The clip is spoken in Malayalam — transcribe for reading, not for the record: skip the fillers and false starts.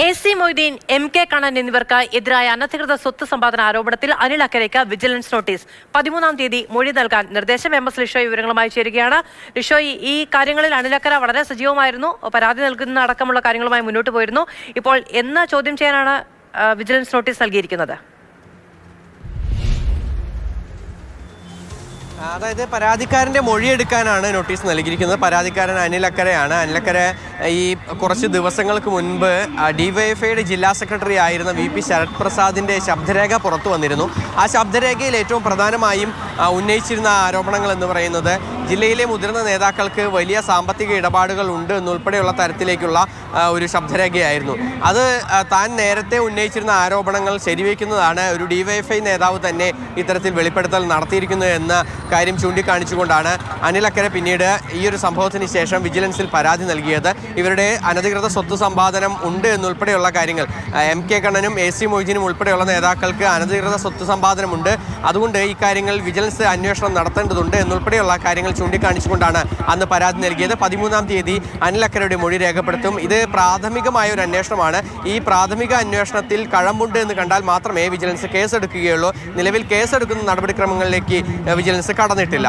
AC മൊയ്തീൻ, MK കണ്ണൻ എന്നിവർക്ക് എതിരായ അനധികൃത സ്വത്ത് സമ്പാദന ആരോപണത്തിൽ അനിൽ അക്കരയ്ക്ക് വിജിലൻസ് നോട്ടീസ്. 13-ാം തീയതി മൊഴി നൽകാൻ നിർദ്ദേശം. MS ലിഷോയ് വിവരങ്ങളുമായി ചേരുകയാണ്. ലിഷോയ്, ഈ കാര്യങ്ങളിൽ അനിൽ അക്കര വളരെ സജീവമായിരുന്നു, പരാതി നൽകുന്ന അടക്കമുള്ള കാര്യങ്ങളുമായി മുന്നോട്ട് പോയിരുന്നു. ഇപ്പോൾ എന്ന് ചോദ്യം ചെയ്യാനാണ് വിജിലൻസ് നോട്ടീസ് നൽകിയിരിക്കുന്നത്? അതായത് പരാതിക്കാരൻ്റെ മൊഴിയെടുക്കാനാണ് നോട്ടീസ് നൽകിയിരിക്കുന്നത്. പരാതിക്കാരൻ അനിൽ അക്കരയാണ്. അനിൽ അക്കര ഈ കുറച്ച് ദിവസങ്ങൾക്ക് മുൻപ് ഡിവൈഎഫ്ഐയുടെ ജില്ലാ സെക്രട്ടറി ആയിരുന്ന VP ശരത് പ്രസാദിൻ്റെ ശബ്ദരേഖ പുറത്തു വന്നിരുന്നു. ആ ശബ്ദരേഖയിൽ ഏറ്റവും പ്രധാനമായും ഉന്നയിച്ചിരുന്ന ആരോപണങ്ങൾ എന്ന് പറയുന്നത് ജില്ലയിലെ മുതിർന്ന നേതാക്കൾക്ക് വലിയ സാമ്പത്തിക ഇടപാടുകൾ ഉണ്ട് എന്നുൾപ്പെടെയുള്ള തരത്തിലേക്കുള്ള ഒരു ശബ്ദരേഖയായിരുന്നു. അത് താൻ നേരത്തെ ഉന്നയിച്ചിരുന്ന ആരോപണങ്ങൾ ശരിവയ്ക്കുന്നതാണ്. ഒരു ഡിവൈഎഫ്ഐ നേതാവ് തന്നെ ഇത്തരത്തിൽ വെളിപ്പെടുത്തൽ നടത്തിയിരിക്കുന്നു എന്ന കാര്യം ചൂണ്ടിക്കാണിച്ചുകൊണ്ടാണ് അനിൽ അക്കര പിന്നീട് ഈ ഒരു സംഭവത്തിന് ശേഷം വിജിലൻസിൽ പരാതി നൽകിയത്. ഇവരുടെ അനധികൃത സ്വത്ത് സമ്പാദനം ഉണ്ട് എന്നുൾപ്പെടെയുള്ള കാര്യങ്ങൾ, MK കണ്ണനും AC മൊയ്തീനും ഉൾപ്പെടെയുള്ള നേതാക്കൾക്ക് അനധികൃത സ്വത്ത് സമ്പാദനമുണ്ട്, അതുകൊണ്ട് ഈ കാര്യങ്ങൾ വിജിലൻസ് അന്വേഷണം നടത്തേണ്ടതുണ്ട് എന്നുൾപ്പെടെയുള്ള കാര്യങ്ങൾ ചൂണ്ടിക്കാണിച്ചുകൊണ്ടാണ് അന്ന് പരാതി നൽകിയത്. 13-ാം തീയതി അനിൽ അക്കരയുടെ മൊഴി രേഖപ്പെടുത്തും. ഇത് പ്രാഥമികമായ ഒരു അന്വേഷണമാണ്. ഈ പ്രാഥമിക അന്വേഷണത്തിൽ കഴമ്പുണ്ട് എന്ന് കണ്ടാൽ മാത്രമേ വിജിലൻസ് കേസെടുക്കുകയുള്ളൂ. നിലവിൽ കേസെടുക്കുന്ന നടപടിക്രമങ്ങളിലേക്ക് വിജിലൻസ് കടന്നിട്ടില്ല.